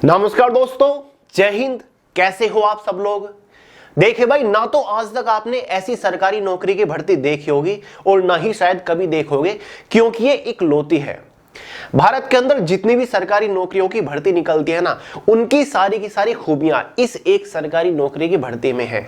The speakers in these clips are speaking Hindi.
नमस्कार दोस्तों, जय हिंद। कैसे हो आप सब लोग। देखिए भाई, ना तो आज तक आपने ऐसी सरकारी नौकरी की भर्ती देखी होगी और ना ही शायद कभी देखोगे, क्योंकि ये इकलौती है। भारत के अंदर जितनी भी सरकारी नौकरियों की भर्ती निकलती है ना, उनकी सारी की सारी खूबियां इस एक सरकारी नौकरी की भर्ती में है।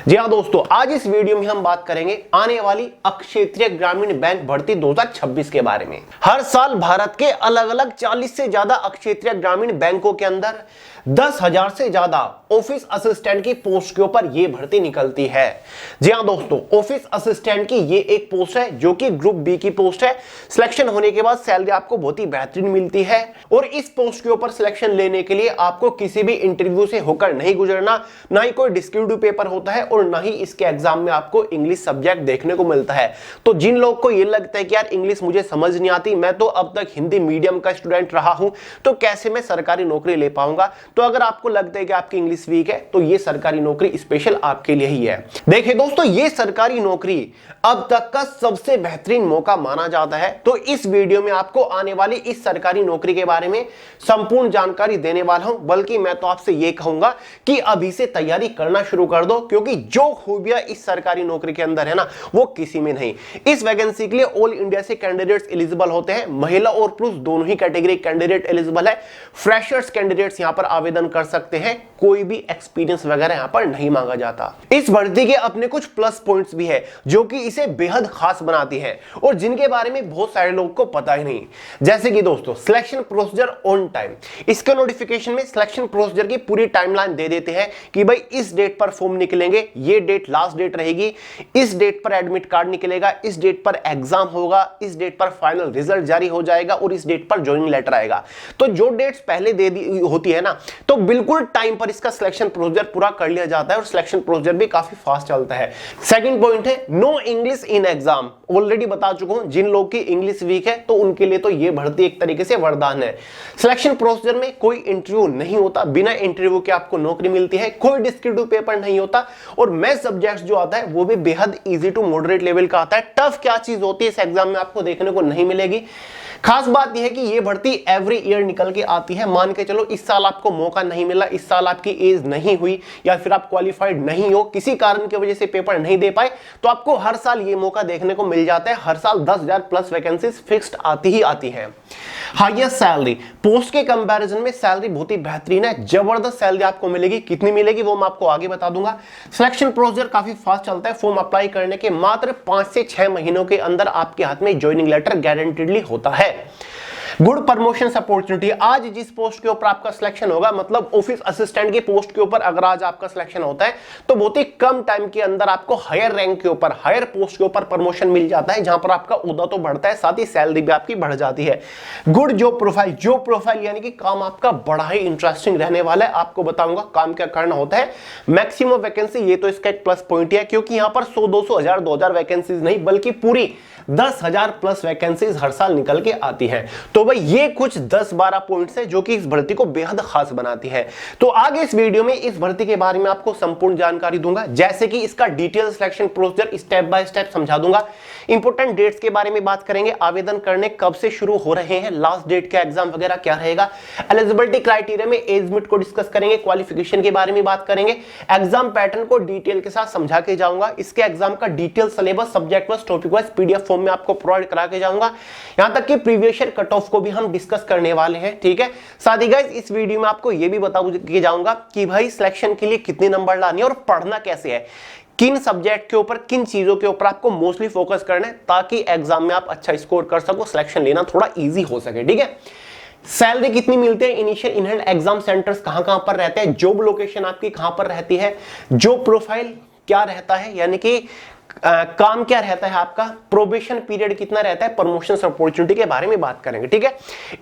जी हाँ दोस्तों, आज इस वीडियो में हम बात करेंगे आने वाली अक्षेत्रीय ग्रामीण बैंक भर्ती 2026 के बारे में। हर साल भारत के अलग अलग 40 से ज्यादा अक्षेत्रीय ग्रामीण बैंकों के अंदर 10,000 से ज्यादा ऑफिस असिस्टेंट की पोस्ट के ऊपर यह भर्ती निकलती है। जी हाँ दोस्तों, ऑफिस असिस्टेंट की ये एक पोस्ट है जो कि ग्रुप बी की पोस्ट है। सिलेक्शन होने के बाद सैलरी आपको बहुत ही बेहतरीन मिलती है और इस पोस्ट के ऊपर सिलेक्शन लेने के लिए आपको किसी भी इंटरव्यू से होकर नहीं गुजरना, ना ही कोई डिस्क्रिप्टिव पेपर होता है और ना ही इसके एग्जाम में आपको इंग्लिश सब्जेक्ट देखने को मिलता है। तो जिन लोग को ये लगता है कि यार इंग्लिश मुझे समझ नहीं आती, मैं तो अब तक हिंदी मीडियम का स्टूडेंट रहा हूं, तो कैसे मैं सरकारी नौकरी ले पाऊंगा, तो अगर आपको लगता है कि आपकी इंग्लिश वीक है तो ये सरकारी नौकरी स्पेशल आपके लिए ही है। देखिए दोस्तों, ये सरकारी नौकरी अब तक का सबसे बेहतरीन मौका माना जाता है। तो इस वीडियो में आपको आने वाली इस सरकारी नौकरी के बारे में संपूर्ण जानकारी देने वाला हूं। बल्कि मैं तो आपसे यह कहूंगा कि अभी से तैयारी करना शुरू कर दो, क्योंकि जो खूबियां इस सरकारी नौकरी के अंदर है ना, वो किसी में नहीं। इस वैकेंसी के लिए ऑल इंडिया से कैंडिडेट्स एलिजिबल होते हैं। महिला और पुरुष दोनों ही कैटेगरी कैंडिडेट एलिजिबल है। फ्रेशर्स कैंडिडेट्स यहां पर आवेदन कर सकते हैं। कोई भी एक्सपीरियंस वगैरह यहां पर नहीं मांगा जाता। इस भर्ती के अपने कुछ प्लस पॉइंट्स भी है जो कि इसे बेहद खास बनाती है और जिनके बारे में बहुत सारे लोगों को पता ही नहीं। जैसे कि दोस्तों, सिलेक्शन प्रोसीजर ऑन टाइम। इसके नोटिफिकेशन में सिलेक्शन प्रोसीजर की पूरी टाइमलाइन दे देते हैं कि भाई इस डेट पर फॉर्म निकलेंगे, ये डेट लास्ट डेट रहेगी, इस डेट पर एडमिट कार्ड निकलेगा, इस डेट पर एग्जाम होगा, इस डेट पर फाइनल रिजल्ट जारी हो जाएगा और इस डेट पर ज्वाइनिंग लेटर आएगा। तो जो डेट्स पहले दे दी होती है ना, तो बिल्कुल टाइम पर इसका सिलेक्शन प्रोसीजर पूरा कर लिया जाता है और सिलेक्शन प्रोसीजर भी काफी फास्ट चलता है। सेकंड पॉइंट है no English in exam. Already बता चुका हूं, जिन लोग की इंग्लिश वीक है तो उनके लिए तो यह भर्ती एक तरीके से वरदान है। सिलेक्शन प्रोसीजर में कोई इंटरव्यू नहीं होता, बिना इंटरव्यू के आपको नौकरी मिलती है। कोई डिस्क्रिप्टिव पेपर नहीं होता और मैथ सब्जेक्ट्स जो आता है वो भी बेहद इजी टू मॉडरेट लेवल का आता है। टफ क्या चीज होती है इस एग्जाम में आपको देखने को नहीं मिलेगी। खास बात यह है कि यह भर्ती एवरी ईयर निकल के आती है। मान के चलो इस साल आपको मौका नहीं मिला, इस साल आपकी एज नहीं हुई या फिर आप क्वालिफाइड नहीं हो, किसी कारण की वजह से पेपर नहीं दे पाए, तो आपको हर साल ये मौका देखने को मिल जाता है। हर साल 10,000 प्लस वैकेंसीज फिक्स्ड आती ही आती है। हाईएस्ट सैलरी, पोस्ट के कंपैरिजन में सैलरी बहुत ही बेहतरीन है। जबरदस्त सैलरी आपको मिलेगी। कितनी मिलेगी वो मैं आपको आगे बता दूंगा। सिलेक्शन प्रोसीजर काफी फास्ट चलता है। फॉर्म अप्लाई करने के मात्र 5 से 6 महीनों के अंदर आपके हाथ में ज्वाइनिंग लेटर गारंटीडली होता है। Good promotion opportunity. आज जिस पोस्ट के ऊपर आपका सिलेक्शन होगा, मतलब ऑफिस असिस्टेंट की पोस्ट के ऊपर अगर आज आपका सिलेक्शन होता है तो बहुत ही कम टाइम के अंदर आपको हायर रैंक के ऊपर, हायर पोस्ट के ऊपर प्रमोशन मिल जाता है, जहां पर आपका ओहदा तो बढ़ता है, साथ ही सैलरी भी आपकी बढ़ जाती है। Good job profile. Job profile यानी कि काम आपका बड़ा ही इंटरेस्टिंग रहने वाला है। आपको बताऊंगा काम क्या करना होता है। मैक्सिमम वैकेंसी, ये तो इसका एक प्लस पॉइंट है, क्योंकि यहां पर 100, 200, 1000, 2000 वैकेंसीज नहीं बल्कि पूरी 10,000 प्लस वैकेंसीज हर साल निकल के आती है। तो भाई ये कुछ 10-12 पॉइंट्स है जो कि इस भर्ती को बेहद खास बनाती है। तो आगे इस वीडियो में इस भर्ती के बारे में आपको संपूर्ण जानकारी दूंगा, जैसे कि इसका detail selection procedure step by step समझा दूंगा। इंपोर्टेंट डेट्स के बारे में बात करेंगे, आवेदन करने कब से शुरू हो रहे हैं, लास्ट डेट का एग्जाम वगैरह क्या रहेगा, एलिजिबिलिटी क्राइटेरिया में एज लिमिट को डिस्कस करेंगे, क्वालिफिकेशन के बारे में बात करेंगे, एग्जाम पैटर्न को डिटेल के साथ समझा के जाऊंगा। इसके एग्जाम का detail syllabus, subject wise, topic wise PDF form में आपको प्रोवाइड करा के जाऊंगा। यहां तक कि प्रीवियस ईयर कट ऑफ को भी हम डिस्कस करने वाले हैं, ठीक है। साथ ही गाइस इस वीडियो में आपको यह भी बता के जाऊंगा कि भाई सिलेक्शन के लिए कितने नंबर लाने और पढ़ना कैसे है, किन सब्जेक्ट के ऊपर, किन चीजों के ऊपर आपको मोस्टली फोकस करना है, ताकि एग्जाम में आप अच्छा स्कोर कर सको, सिलेक्शन लेना थोड़ा इजी हो सके, ठीक है। सैलरी कितनी मिलती है, initial in hand exam centres कहां पर रहते हैं, जॉब लोकेशन आपकी कहां पर रहती है, जॉब प्रोफाइल क्या रहता है, यानी कि काम क्या रहता है आपका, प्रोबेशन पीरियड कितना रहता है, प्रमोशन अपॉर्चुनिटी के बारे में बात करेंगे, ठीक है।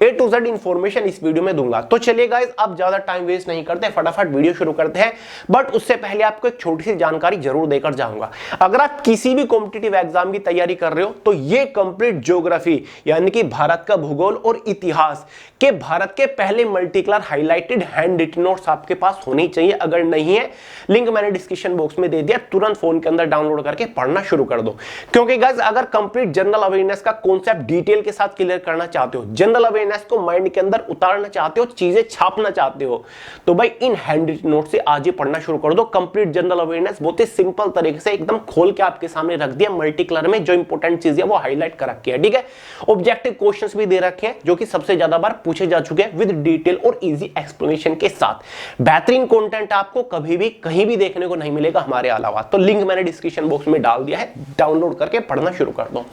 ए टू जेड इंफॉर्मेशन इस वीडियो में दूंगा। तो चलिए गाइस, अब ज्यादा टाइम वेस्ट नहीं करते, फटाफट वीडियो शुरू करते हैं। बट उससे पहले आपको एक छोटी सी जानकारी जरूर देकर जाऊंगा। अगर आप किसी भी कॉम्पिटिटिव एग्जाम की तैयारी कर रहे हो तो ये कंप्लीट ज्योग्राफी यानी कि भारत का भूगोल और इतिहास के भारत के पहले multi colour highlighted hand written notes आपके पास होनी चाहिए। अगर नहीं है, लिंक मैंने डिस्क्रिप्शन बॉक्स में दे दिया, तुरंत फोन के अंदर डाउनलोड करके पढ़ना शुरू कर दो। क्योंकि गाइस अगर कंप्लीट जनरल अवेयरनेस का कॉन्सेप्ट डिटेल के साथ क्लियर करना चाहते हो, जनरल अवेयरनेस को माइंड के अंदर उतारना चाहते हो, चीजें छापना चाहते हो, तो भाई इन हैंड नोट से आज ही पढ़ना शुरू कर दो। कंप्लीट जनरल अवेयरनेस बहुत ही सिंपल तरीके से एकदम खोल के आपके सामने रख दिया, मल्टी कलर में जो इंपॉर्टेंट चीज है वो हाईलाइट कर रखी है, ठीक है। ऑब्जेक्टिव क्वेश्चंस भी दे रखे हैं जो कि सबसे ज्यादा बार पूछे जा चुके हैं, विद डिटेल और इजी एक्सप्लेनेशन के साथ। बेहतरीन कंटेंट आपको कभी भी कहीं भी देखने को नहीं मिलेगा हमारे अलावा। तो लिंक मैंने डिस्क्रिप्शन बॉक्स में डाल दिया है, डाउनलोड करके पढ़ना शुरू कर दो।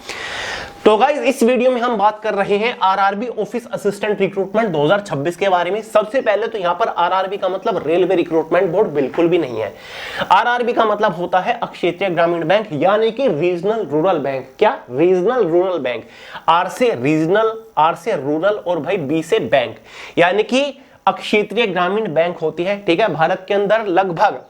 तो गाइस इस वीडियो में हम बात कर रहे हैं आरआरबी ऑफिस असिस्टेंट रिक्रूटमेंट 2026 के बारे में। सबसे पहले तो यहां पर आरआरबी का मतलब रेलवे रिक्रूटमेंट बोर्ड बिल्कुल भी नहीं है। आरआरबी का मतलब होता है क्षेत्रीय ग्रामीण बैंक, यानी कि रीजनल रूरल बैंक। क्या? Regional rural bank. आर से रीजनल, आर से रूरल और भाई बी से बैंक, यानी कि क्षेत्रीय ग्रामीण बैंक होती है, ठीक है। भारत के अंदर लगभग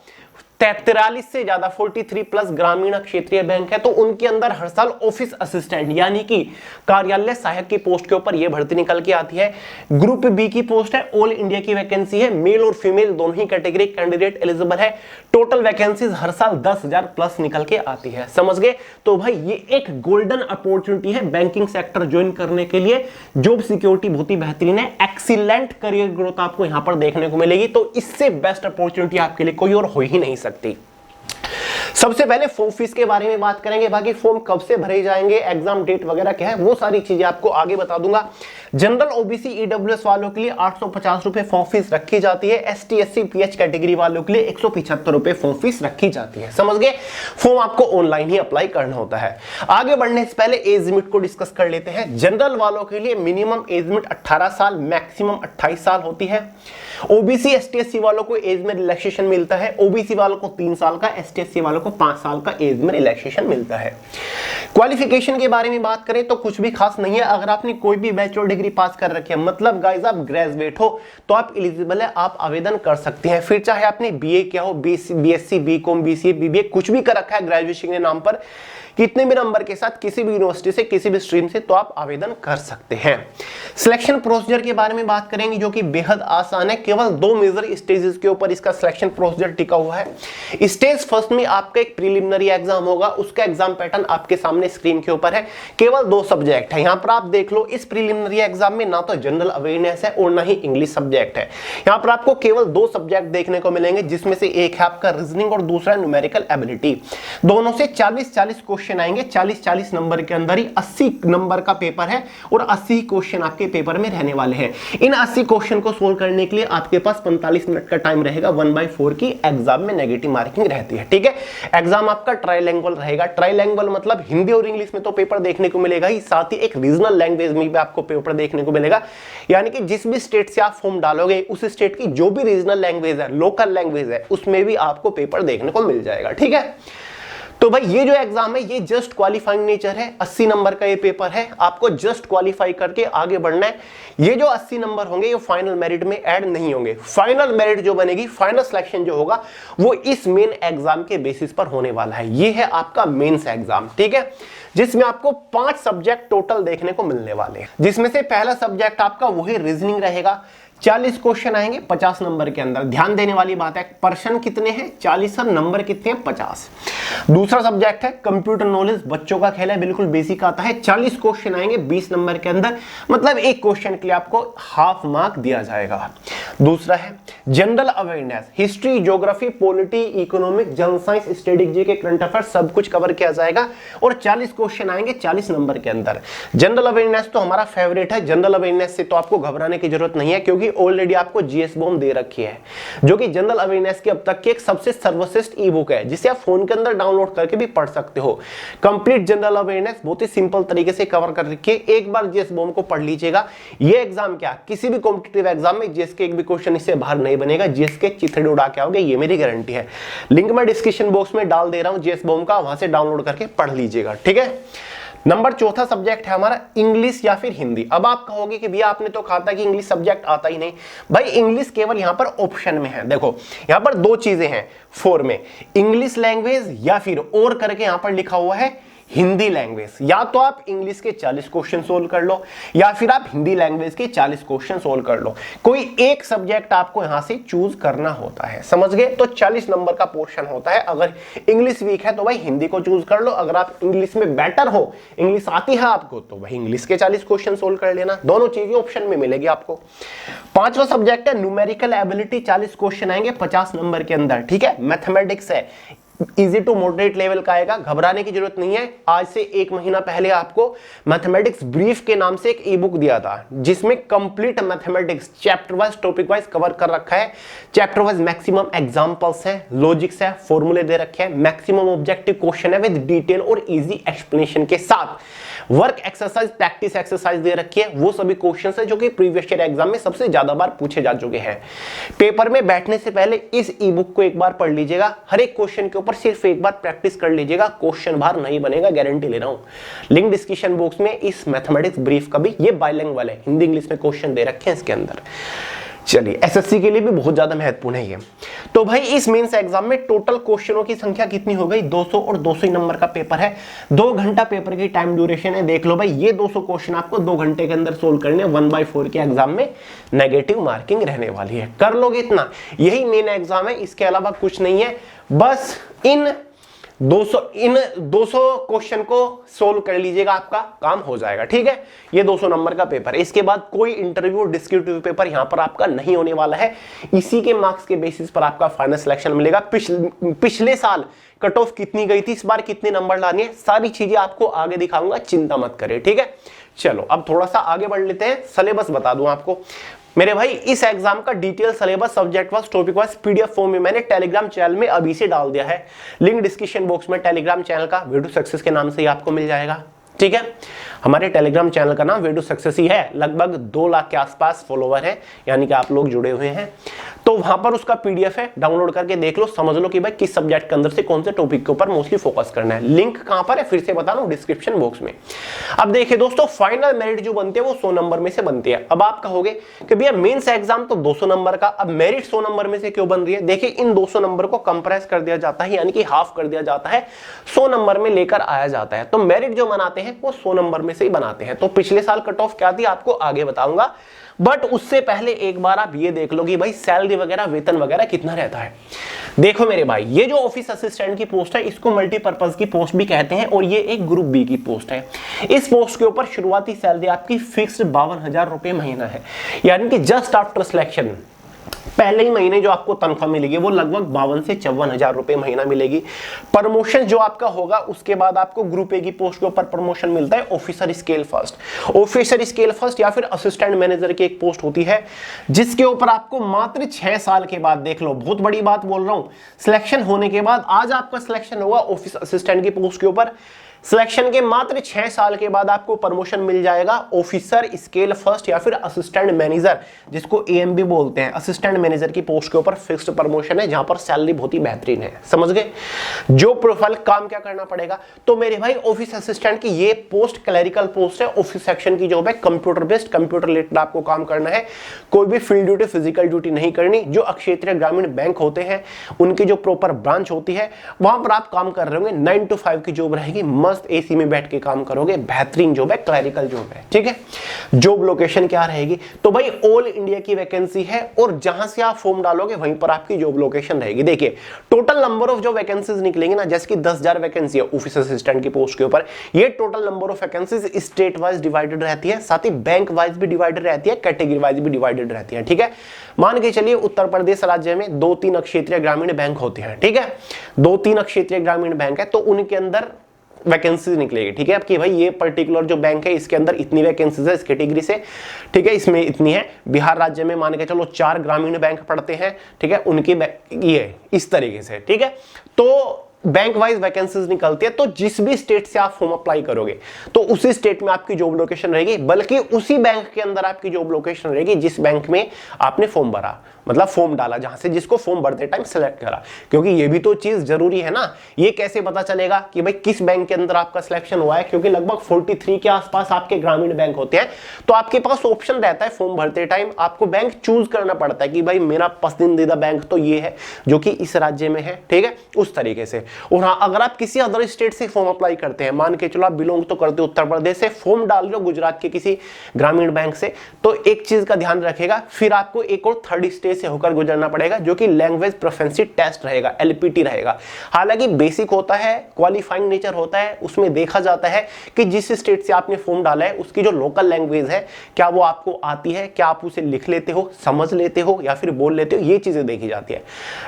43 से ज्यादा 43 प्लस ग्रामीण क्षेत्रीय बैंक है, तो उनके अंदर हर साल ऑफिस असिस्टेंट यानी कि कार्यालय सहायक की पोस्ट के ऊपर यह भर्ती निकल के आती है। ग्रुप बी की पोस्ट है, ऑल इंडिया की वैकेंसी है, मेल और फीमेल दोनों ही कैटेगरी कैंडिडेट एलिजिबल है। टोटल वैकेंसीज हर साल 10,000 प्लस निकल के आती है, समझ गए। तो भाई ये एक गोल्डन अपॉर्चुनिटी है बैंकिंग सेक्टर ज्वाइन करने के लिए। जॉब सिक्योरिटी बहुत ही बेहतरीन है, एक्सीलेंट करियर ग्रोथ आपको यहां पर देखने को मिलेगी। तो इससे बेस्ट अपॉर्चुनिटी आपके लिए कोई और हो ही नहीं सकती। सबसे पहले फॉर्म फीस के बारे में बात करेंगे, बाकी फॉर्म कब से भरे जाएंगे, एग्जाम डेट वगैरह क्या है, वो सारी चीजें आपको आगे बता दूंगा। जनरल ओबीसी ईडब्ल्यूएस वालों के लिए 850 रुपए फॉर्म फीस रखी जाती है। एसटी एससी पीएच कैटेगरी वालों के लिए 175 रुपए फॉर्म फीस रखी जाती है, समझ गए। फॉर्म आपको ऑनलाइन ही अप्लाई करना होता है। आगे बढ़ने से पहले एज लिमिट को डिस्कस कर लेते हैं। जनरल वालों के लिए मिनिमम एज लिमिट 18 साल, मैक्सिमम 28 साल होती है। ओबीसी एसटी एससी वालों को एज में रिलैक्सेशन मिलता है। ओबीसी वालों को 3 साल का, एसटी एससी वालों को 5 साल का एज में रिलैक्सेशन मिलता है। क्वालिफिकेशन के बारे में बात करें तो कुछ भी खास नहीं है। अगर आपने कोई भी बैचलर डिग्री पास कर रखी है, मतलब गाइस आप ग्रेजुएट हो, तो आप एलिजिबल है, आप आवेदन कर सकते हैं। फिर चाहे आपने बीए किया हो, बीएससी, बीकॉम, बीसीए, बीबीए कुछ भी कर रखा है ग्रेजुएशन के नाम पर, कितने भी नंबर के साथ किसी भी यूनिवर्सिटी से, किसी भी स्ट्रीम से, तो आप आवेदन कर सकते हैं। सिलेक्शन प्रोसीजर के बारे में बात करेंगे जो कि बेहद आसान है। केवल 2 मेजर स्टेजेस के ऊपर इसका सिलेक्शन प्रोसीजर टिका हुआ है। स्टेज फर्स्ट में आपका एक प्रीलिमिनरी एग्जाम होगा, उसका एग्जाम पैटर्न आपके सामने स्क्रीन के ऊपर है। केवल 2 सब्जेक्ट है, यहां पर आप देख लो। इस प्रीलिमिनरी एग्जाम में ना तो जनरल अवेयरनेस है और ना ही इंग्लिश सब्जेक्ट है। यहां पर आपको केवल 2 सब्जेक्ट देखने को मिलेंगे, जिसमें से एक है आपका रीजनिंग और दूसरा न्यूमेरिकल एबिलिटी। दोनों से 40-40 क्वेश्चन आएंगे। 40-40 नंबर के अंदर ही 80 नंबर का पेपर है और 80 क्वेश्चन आपके पेपर में रहने वाले हैं। इन 80 क्वेश्चन को सोल्व करने के लिए आपके पास 45 मिनट का टाइम रहेगा। 1/4 की एग्जाम में नेगेटिव मार्किंग रहती है, ठीक है। एग्जाम आपका ट्राइलैंग्वेज रहेगा। ट्राइलैंग्वेज मतलब हिंदी और इंग्लिश में तो पेपर देखने को मिलेगा ही, साथ ही एक रीजनल लैंग्वेज में भी आपको पेपर देखने को मिलेगा। यानी कि जिस भी स्टेट से आप फॉर्म डालोगे, उस स्टेट की जो भी रीजनल लैंग्वेज है, लोकल लैंग्वेज है, उसमें भी आपको पेपर देखने को मिल जाएगा, ठीक है। तो भाई ये जो एग्जाम है ये जस्ट क्वालिफाइंग नेचर है। 80 नंबर का ये पेपर है, आपको जस्ट क्वालिफाई करके आगे बढ़ना है। ये जो 80 नंबर होंगे ये फाइनल मेरिट में ऐड नहीं होंगे। फाइनल मेरिट जो बनेगी, फाइनल सिलेक्शन जो होगा, वो इस मेन एग्जाम के बेसिस पर होने वाला है। ये है आपका मेंस एग्जाम, ठीक है, जिसमें आपको 5 सब्जेक्ट टोटल देखने को मिलने वाले हैं। जिसमें से पहला सब्जेक्ट आपका वही रीजनिंग रहेगा। 40 क्वेश्चन आएंगे 50 नंबर के अंदर। ध्यान देने वाली बात है, पर्सन कितने हैं 40 और नंबर कितने हैं 50। दूसरा सब्जेक्ट है कंप्यूटर नॉलेज, बच्चों का खेल है, बिल्कुल बेसिक आता है। 40 क्वेश्चन आएंगे 20 नंबर के अंदर, मतलब एक क्वेश्चन के लिए आपको हाफ मार्क दिया जाएगा। दूसरा है general awareness, history, geography, polity, economic, general science, strategy के करंट अफेयर सब कुछ कवर किया जाएगा और 40 क्वेश्चन आएंगे 40 नंबर के अंदर। जनरल अवेयरनेस तो हमारा फेवरेट है। जनरल अवेयरनेस से तो आपको घबराने की जरूरत नहीं है, क्योंकि ऑलरेडी आपको जीएस बॉम दे रखी है, जो कि जनरल अवेयरनेस की अब तक की एक सबसे सर्वश्रेष्ठ ई बुक है, जिसे आप फोन के अंदर डाउनलोड करके भी पढ़ सकते हो। कंप्लीट जनरल अवेयरनेस बहुत ही सिंपल तरीके से कवर कर रखी है। एक बार जीएस बॉम को पढ़ लीजिएगा। ये एग्जाम क्या, किसी भी कॉम्पिटिटिव एग्जाम में जीएस के एक भी क्वेश्चन इससे बाहर नहीं बनेगा। जीएस के चिथड़े उड़ा के आओगे, ये मेरी गारंटी है। लिंक मैं डिस्क्रिप्शन बॉक्स में डाल दे रहा हूं जीएस बॉम का, वहां से डाउनलोड करके पढ़ लीजिएगा, ठीक है। नंबर चौथा सब्जेक्ट है हमारा इंग्लिश या फिर हिंदी। अब आप कहोगे कि भैया आपने तो कहा था कि इंग्लिश सब्जेक्ट आता ही नहीं। भाई इंग्लिश केवल यहां पर ऑप्शन में है। देखो यहां पर 2 चीजें हैं 4 में, इंग्लिश लैंग्वेज या फिर और करके यहां पर लिखा हुआ है, हिंदी लैंग्वेज, या तो आप इंग्लिश के 40 क्वेश्चन सोल्व कर लो या फिर आप हिंदी लैंग्वेज के 40 क्वेश्चन सोल्व कर लो। कोई एक सब्जेक्ट आपको यहां से चूज करना होता है, समझ गए? तो 40 नंबर का पोर्शन होता है। अगर इंग्लिश वीक है तो भाई हिंदी को चूज कर लो, अगर आप इंग्लिश में बेटर हो, इंग्लिश आती है आपको, तो भाई इंग्लिश के 40 क्वेश्चन सोल्व कर लेना। दोनों चीजें ऑप्शन में मिलेगी आपको। पांचवा सब्जेक्ट है न्यूमेरिकल एबिलिटी, 40 क्वेश्चन आएंगे 50 नंबर के अंदर, ठीक है? मैथमेटिक्स है, इजी टू मॉडरेट लेवल का आएगा, घबराने की जरूरत नहीं है। आज से 1 महीना पहले आपको मैथमेटिक्स ब्रीफ के नाम से एक ई बुक दिया था जिसमें complete mathematics chapter wise topic wise cover कर रखा है। चैप्टर वाइज मैक्सिमम एग्जांपल्स है, लॉजिक्स है, फॉर्मूले दे रखे हैं, मैक्सिमम ऑब्जेक्टिव क्वेश्चन है विद डिटेल और इजी एक्सप्लेनेशन के साथ। वर्क एक्सरसाइज, प्रैक्टिस एक्सरसाइज दे रखी है, वो सभी क्वेश्चन है जो कि प्रीवियस ईयर एग्जाम में सबसे ज्यादा बार पूछे जा चुके हैं। पेपर में बैठने से पहले इस ई बुक को एक बार पढ़ लीजिएगा, हर एक क्वेश्चन के ऊपर सिर्फ एक बार प्रैक्टिस कर लीजिएगा, क्वेश्चन बाहर नहीं बनेगा, गारंटी ले रहा हूं। लिंक डिस्क्रिप्शन बॉक्स में इस मैथमेटिक्स ब्रीफ का भी, ये बाइलिंगुअल है, हिंदी इंग्लिश में क्वेश्चन दे रखे हैं इसके अंदर। चलिए, एसएससी के लिए भी बहुत ज्यादा महत्वपूर्ण है ये। तो भाई इस मेंस एग्जाम में टोटल क्वेश्चनों की संख्या कितनी हो गई? 200 और 200 ही नंबर का पेपर है। 2 घंटा पेपर की टाइम ड्यूरेशन है। देख लो भाई, ये 200 क्वेश्चन आपको 2 घंटे के अंदर सोल्व करने, 1/4 के एग्जाम में नेगेटिव मार्किंग रहने वाली है। कर लोगे इतना, यही मेन एग्जाम है, इसके अलावा कुछ नहीं है। बस इन 200 क्वेश्चन को सोल्व कर लीजिएगा, आपका काम हो जाएगा, ठीक है? ये 200 नंबर का पेपर है। इसके बाद कोई इंटरव्यू डिस्क्रिप्टिव पेपर यहां पर आपका नहीं होने वाला है। इसी के मार्क्स के बेसिस पर आपका फाइनल सिलेक्शन मिलेगा। पिछले साल कट ऑफ कितनी गई थी, इस बार कितने नंबर लाने हैं, सारी चीजें आपको आगे दिखाऊंगा, चिंता मत करें, ठीक है? चलो अब थोड़ा सा आगे बढ़ लेते हैं। सिलेबस बता दूं आपको मेरे भाई, इस एग्जाम का detail syllabus subject wise topic wise PDF form में मैंने टेलीग्राम चैनल में अभी से डाल दिया है। लिंक डिस्क्रिप्शन बॉक्स में टेलीग्राम चैनल का वे टू सक्सेस के नाम से ही आपको मिल जाएगा, ठीक है? हमारे टेलीग्राम चैनल का नाम वे टू सक्सेस ही है। लगभग 2 लाख के आसपास फॉलोवर है, यानी कि आप लोग जुड़े हुए हैं। तो वहां पर उसका पीडीएफ है, डाउनलोड करके देख लो, समझ लो कि भाई किस सब्जेक्ट के अंदर से कौन से टॉपिक के ऊपर मोस्टली फोकस करना है। लिंक कहां पर है फिर से बता रहा हूं, डिस्क्रिप्शन बॉक्स में। अब देखिए दोस्तों, फाइनल मेरिट जो बनती है वो 100 नंबर में से बनती है। अब आप कहोगे कि भैया मेंस एग्जाम तो 200 नंबर का, अब मेरिट 100 नंबर में से क्यों बन रही है? देखिए, इन 200 नंबर को कंप्रेस कर दिया जाता है, यानी कि हाफ कर दिया जाता है, 100 नंबर में लेकर आया जाता है। तो मेरिट जो बनाते हैं वो 100 नंबर में से ही बनाते हैं। तो पिछले साल कट ऑफ क्या थी आपको आगे बताऊंगा, बट उससे पहले एक बार आप ये देख लो कि भाई सैलरी वगैरह, वेतन वगैरह कितना रहता है। देखो मेरे भाई, ये जो ऑफिस असिस्टेंट की पोस्ट है, इसको मल्टीपर्पज की पोस्ट भी कहते हैं, और ये एक ग्रुप बी की पोस्ट है। इस पोस्ट के ऊपर शुरुआती सैलरी आपकी फिक्स्ड 52,000 रुपए महीना है, यानी कि जस्ट आफ्टर सिलेक्शन पहले ही महीने जो आपको तनख्वाह मिलेगी वो लगभग 52 से 54,000 रुपए महीना मिलेगी। प्रमोशन जो आपका होगा उसके बाद आपको ग्रुप ए की पोस्ट के ऊपर प्रमोशन मिलता है officer scale first. Officer scale first या फिर असिस्टेंट मैनेजर की एक पोस्ट होती है, जिसके ऊपर आपको मात्र 6 साल के बाद, देख लो बहुत बड़ी बात बोल रहा हूं, सिलेक्शन होने के बाद, आज आपका सिलेक्शन होगा ऑफिस असिस्टेंट की पोस्ट के ऊपर, सिलेक्शन के मात्र 6 साल के बाद आपको प्रमोशन मिल जाएगा ऑफिसर स्केल फर्स्ट या फिर असिस्टेंट मैनेजर, जिसको एएमबी बोलते हैं। असिस्टेंट मैनेजर की पोस्ट के ऊपर फिक्स्ड प्रमोशन है, जहां पर सैलरी बहुत ही बेहतरीन है, समझ गए? जो प्रोफाइल, काम क्या करना पड़ेगा? तो मेरे भाई ऑफिस असिस्टेंट की ये पोस्ट क्लरिकल पोस्ट है, ऑफिस सेक्शन की जॉब है, कंप्यूटर बेस्ड, कंप्यूटर रिलेटेड आपको काम करना है। कोई भी फील्ड ड्यूटी, फिजिकल ड्यूटी नहीं करनी। जो क्षेत्रीय ग्रामीण बैंक होते हैं उनकी जो प्रॉपर ब्रांच होती है वहां पर आप काम कर रहे होंगे। 9 to 5 की जॉब रहेगी, मस्त एसी में बैठ के काम करोगे, बेहतरीन जॉब है, क्लरिकल जॉब है, ठीक है? जॉब लोकेशन क्या रहेगी? तो भाई ऑल इंडिया की वैकेंसी है, और जहां से आप फॉर्म डालोगे वहीं पर आपकी जॉब लोकेशन रहेगी। देखिए, टोटल नंबर ऑफ जो वैकेंसीज निकलेंगे ना, जैसे कि 10,000 वैकेंसी है ऑफिस असिस्टेंट की पोस्ट के ऊपर, ये total number of vacancies state wise divided रहती है, साथ ही बैंक वाइज भी डिवाइडेड रहती है, कैटेगरी वाइज भी डिवाइडेड रहती है, ठीक है? मान के चलिए उत्तर प्रदेश राज्य में 2-3 क्षेत्रीय ग्रामीण बैंक होते हैं, ठीक है? 2-3 क्षेत्रीय ग्रामीण बैंक है, तो उनके अंदर वैकेंसीज निकलेगी, ठीक है? अब कि भाई ये पर्टिकुलर जो बैंक है इसके अंदर इतनी वैकेंसीज है इस कैटेगरी से, ठीक है? इसमें इतनी है। बिहार राज्य में मान के चलो 4 ग्रामीण बैंक पड़ते हैं, ठीक है? उनकी ये इस तरीके से, ठीक है? तो बैंक वाइज वैकेंसीज निकलती है। तो जिस भी स्टेट से आप फॉर्म अप्लाई करोगे तो उसी स्टेट में आपकी जॉब लोकेशन रहेगी, बल्कि उसी बैंक के अंदर आपकी जॉब लोकेशन रहेगी जिस बैंक में आपने फॉर्म भरा, मतलब फॉर्म डाला, जहां से जिसको फॉर्म भरते टाइम सेलेक्ट करा। क्योंकि ये भी तो चीज जरूरी है ना, ये कैसे पता चलेगा कि भाई किस बैंक के अंदर आपका सिलेक्शन हुआ है? क्योंकि लगभग 43 के आसपास आपके ग्रामीण बैंक होते हैं, तो आपके पास ऑप्शन रहता है फॉर्म भरते टाइम आपको बैंक चूज करना पड़ता है कि भाई मेरा पसंदीदा बैंक तो ये है जो कि इस राज्य में है, ठीक है? उस तरीके से और हाँ, अगर आप किसी अदर स्टेट से फॉर्म अप्लाई करते हैं, मान के चलो आप बिलोंग तो करते हो उत्तर प्रदेश से, फॉर्म डाल रहे हो गुजरात के किसी ग्रामीण बैंक से, तो एक चीज का ध्यान रखेगा, फिर आपको एक और थर्ड स्टेज से होकर गुजरना पड़ेगा जो कि लैंग्वेज प्रोफिशिएंसी टेस्ट रहेगा, LPT रहेगा। हालांकि बेसिक होता है, क्वालिफाइंग नेचर होता है, उसमें देखा जाता है कि जिस स्टेट से आपने फॉर्म डाला है उसकी जो लोकल लैंग्वेज है क्या वो आपको आती है, क्या आप उसे लिख लेते हो, समझ लेते हो या फिर बोल लेते हो, ये चीजें देखी जाती है।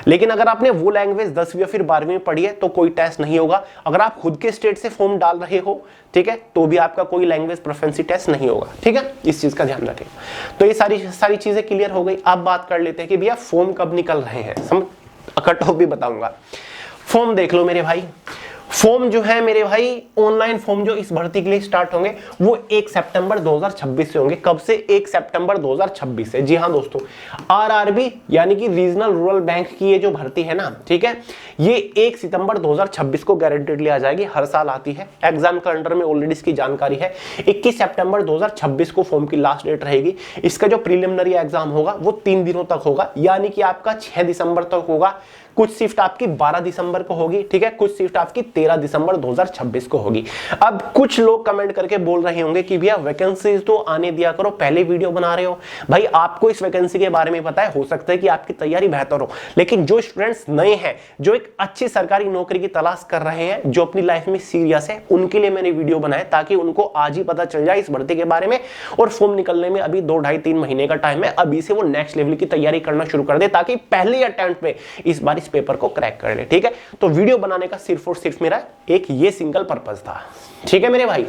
लेकिन अगर आपने वो लैंग्वेज 10वीं या फिर 12वीं में पढ़ी है तो कोई टेस्ट नहीं होगा। अगर आप खुद के स्टेट से फॉर्म डाल रहे हो, ठीक है, तो भी आपका कोई लैंग्वेज प्रोफिशिएंसी टेस्ट नहीं होगा। ठीक है, इस चीज का ध्यान रखें। तो ये सारी चीजें क्लियर हो गई। अब बात कर लेते हैं कि भैया फॉर्म कब निकल रहे हैं, कट ऑफ भी बताऊंगा। फॉर्म देख लो मेरे भाई, फॉर्म जो है मेरे भाई, ऑनलाइन फॉर्म जो इस भर्ती के लिए स्टार्ट होंगे वो 1 सितंबर 2026 से होंगे। कब से? 1 सितंबर 2026 से। जी हाँ दोस्तों, RRB यानी कि रीजनल रूरल बैंक की ये जो भर्ती है ना, ठीक है, ये 1 सितंबर 2026 को गारंटेडली आ जाएगी, हर साल आती है। एग्जाम कैलेंडर में ऑलरेडी इसकी जानकारी है। 21 सितंबर 2026 को फॉर्म की लास्ट डेट रहेगी। इसका जो प्रीलिमिनरी एग्जाम होगा वो 3 दिनों तक होगा, यानी कि आपका 6 दिसंबर तक होगा। कुछ शिफ्ट आपकी 12 दिसंबर को होगी, ठीक है, कुछ शिफ्ट आपकी 13 दिसंबर 2026 को होगी। अब कुछ लोग कमेंट करके बोल रहे होंगे कि भैया वैकेंसीज तो आने दिया करो, पहले वीडियो बना रहे हो। भाई आपको इस वैकेंसी के बारे में पता है, हो सकता है कि आपकी तैयारी बेहतर हो, लेकिन जो स्टूडेंट्स नए हैं, जो एक अच्छी सरकारी नौकरी की तलाश कर रहे हैं, जो अपनी लाइफ में सीरियस है, उनके लिए मैंने वीडियो बनाया ताकि उनको आज ही पता चल जाए इस भर्ती के बारे में। और फॉर्म निकलने में अभी 2, 2.5, 3 महीने का टाइम है, अभी से वो नेक्स्ट लेवल की तैयारी करना शुरू कर दे ताकि पहले अटेम्प्ट में इस बार इस पेपर को क्रैक कर ले। ठीक है, तो वीडियो बनाने का सिर्फ और सिर्फ मेरा एक ये सिंगल पर्पस था। ठीक है मेरे भाई,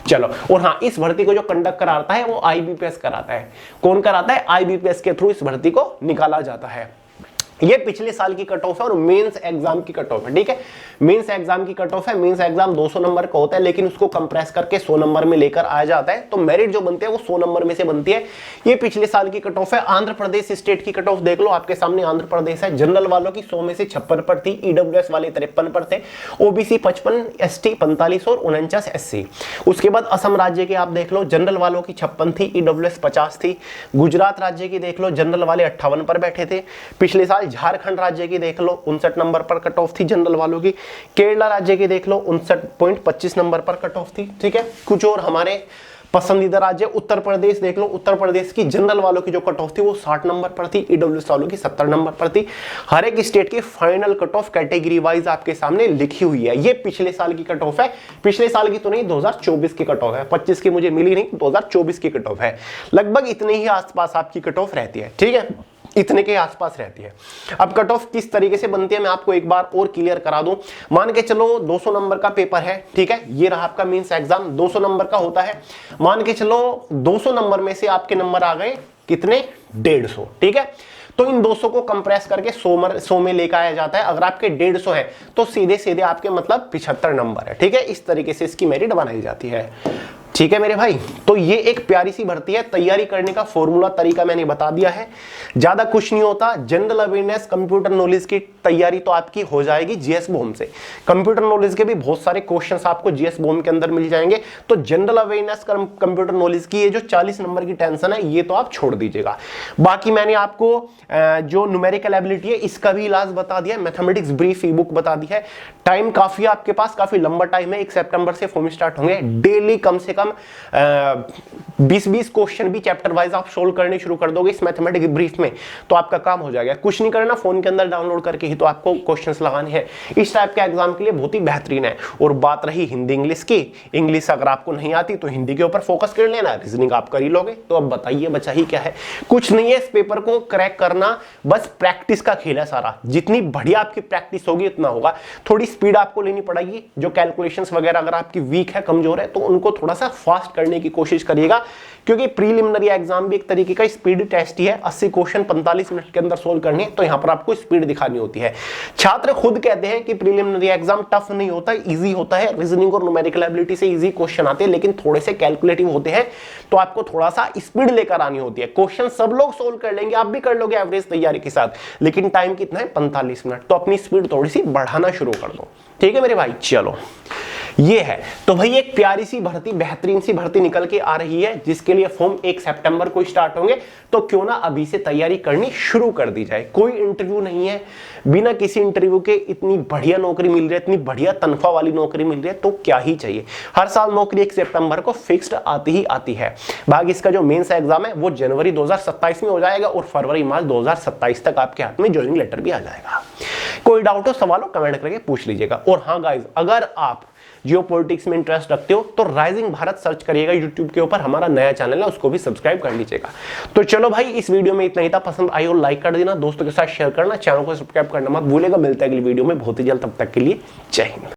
चलो। और हाँ, इस भर्ती को जो कंडक्ट कराता है वो IBPS कराता है। कौन कराता है? IBPS के थ्रू इस भर्ती को निकाला जाता है। ये पिछले साल की कट ऑफ है और मेंस एग्जाम की कट ऑफ है। ठीक है, मेंस एग्जाम की कट ऑफ है। मेंस एग्जाम 200 नंबर का होता है, लेकिन उसको कंप्रेस करके 100 नंबर में लेकर आया जाता है, तो मेरिट जो बनती है वो 100 नंबर में से बनती है। ये पिछले साल की कट ऑफ है। आंध्र प्रदेश स्टेट की कट ऑफ देख लो, आपके सामने आंध्र प्रदेश है। जनरल वालों की 100 में से 56 पर थी, EWS वाले 53 पर थे, OBC 55, ST 45 और 49 SC। उसके बाद असम राज्य के आप देख लो, जनरल वालों की 56 थी, EWS 50 थी। गुजरात राज्य की देख लो, जनरल वाले 58 पर बैठे थे। पिछले साल झारखंड राज्य की देख लो, 59 नंबर पर कट ऑफ थी जनरल वालों की। केरला राज्य की देख लो, 59.25 नंबर पर कट ऑफ थी। ठीक है, कुछ और हमारे पसंदीदा राज्य उत्तर प्रदेश देख लो, उत्तर प्रदेश की जनरल वालों की जो कट ऑफ थी वो 60 नंबर पर थी, EWS वालों की 70 नंबर पर थी। हर एक स्टेट की final cut off category wise आपके सामने लिखी हुई है। ये पिछले साल की कट ऑफ है, पिछले साल की तो नहीं, 2024 की कट ऑफ है। 25 की मुझे मिली नहीं, 2024 की कट ऑफ है। लगभग इतने ही आसपास आपकी कट ऑफ रहती है। ठीक है, इतने के आसपास रहती है। अब कट ऑफ किस तरीके से बनती है मैं आपको एक बार और क्लियर करा दूं। मान के चलो 200 नंबर का पेपर है, ठीक है, ये रहा आपका मेंस एग्जाम, 200 नंबर का होता है। मान के चलो 200 नंबर में से आपके नंबर आ गए कितने? 150। ठीक है, तो इन 200 को कंप्रेस करके 100 में लेकर आया जाता है। अगर आपके 150 है तो सीधे सीधे आपके मतलब 75 नंबर है। ठीक है, इस तरीके से इसकी मेरिट बनाई जाती है। ठीक है मेरे भाई, तो ये एक प्यारी सी भर्ती है। तैयारी करने का फॉर्मूला तरीका मैंने बता दिया है, ज्यादा कुछ नहीं होता। जनरल अवेयरनेस, कंप्यूटर नॉलेज की तैयारी तो आपकी हो जाएगी GS बॉम से। कंप्यूटर नॉलेज के भी बहुत सारे क्वेश्चंस आपको GS बॉम के अंदर मिल जाएंगे। तो जनरल अवेयरनेस, कंप्यूटर नॉलेज की ये जो 40 नंबर की टेंशन है ये तो आप छोड़ दीजिएगा। बाकी मैंने आपको जो न्यूमेरिकल एबिलिटी है इसका भी इलाज बता दिया, मैथमेटिक्स ब्रीफ ई बुक बता दी है। टाइम काफी आपके पास, काफी लंबा टाइम है। 1 सितंबर से फॉर्म स्टार्ट होंगे। डेली कम से कम 20-20 क्वेश्चन भी चैप्टर वाइज आप सोल्व करने शुरू कर दोगे इस मैथमेटिक्स ब्रीफ में, तो आपका काम हो जाएगा। कुछ नहीं करना, फोन के अंदर डाउनलोड करके ही तो आपको क्वेश्चंस लगाने हैं। इस टाइप के एग्जाम के लिए बहुत ही बेहतरीन है। और बात रही हिंदी इंग्लिश की, इंग्लिश अगर आपको नहीं आती तो हिंदी के ऊपर फोकस कर लेना, रीजनिंग आप कर ही लोगे। तो अब बताइए बचा ही क्या है? कुछ नहीं है, इस पेपर को क्रैक करना बस प्रैक्टिस का खेल है सारा। जितनी बढ़िया आपकी प्रैक्टिस होगी उतना होगा। थोड़ी स्पीड आपको लेनी पड़ेगी। जो कैलकुलेशंस वगैरह अगर आपकी वीक है, कमजोर है, तो उनको थोड़ा सा फास्ट करने की कोशिश करिएगा, क्योंकि प्रीलिमिनरी एग्जाम भी एक तरीके का स्पीड टेस्ट ही है। 80 क्वेश्चन 45 मिनट के अंदर सोल्व करने, तो यहां पर आपको स्पीड दिखानी होती है। छात्र खुद कहते हैं कि प्रीलिमिनरी एग्जाम टफ नहीं होता, इजी होता है। रीजनिंग और न्यूमेरिकल एबिलिटी से इजी क्वेश्चन आते हैं, लेकिन थोड़े से कैलकुलेटिव होते हैं, तो आपको थोड़ा सा स्पीड लेकर आनी होती है। क्वेश्चन सब लोग सोल्व कर लेंगे, आप भी कर लोगे एवरेज तैयारी के साथ, लेकिन टाइम कितना है? 45 मिनट। तो अपनी स्पीड थोड़ी सी बढ़ाना शुरू कर दो। ठीक है मेरे भाई, चलो ये है। तो भाई एक प्यारी सी भर्ती, बेहतरीन सी भर्ती निकल के आ रही है, जिसके लिए फॉर्म 1 सितंबर को स्टार्ट होंगे। तो क्यों ना अभी से तैयारी करनी शुरू कर दी जाए। कोई इंटरव्यू नहीं है, बिना किसी इंटरव्यू के इतनी बढ़िया नौकरी मिल रही है, इतनी बढ़िया तनख्वाह वाली नौकरी मिल रही है, तो क्या ही चाहिए। हर साल नौकरी 1 सितंबर को फिक्स्ड आती ही आती है। बाकी इसका जो मेंस एग्जाम है वो जनवरी 2027 में हो जाएगा और फरवरी मार्च 2027 तक आपके हाथ में ज्वाइनिंग लेटर भी आ जाएगा। कोई डाउट हो, सवाल हो, कमेंट करके पूछ लीजिएगा। और हाँ गाइस, अगर आप जियोपॉलिटिक्स में इंटरेस्ट रखते हो तो राइजिंग भारत सर्च करिएगा यूट्यूब के ऊपर, हमारा नया चैनल है, उसको भी सब्सक्राइब कर लीजिएगा। तो चलो भाई, इस वीडियो में इतना ही था। पसंद आई हो लाइक कर देना, दोस्तों के साथ शेयर करना, चैनल को सब्सक्राइब करना मत भूलेगा। मिलता है अगली वीडियो में बहुत ही जल्द, तब तक के लिए जय हिंद।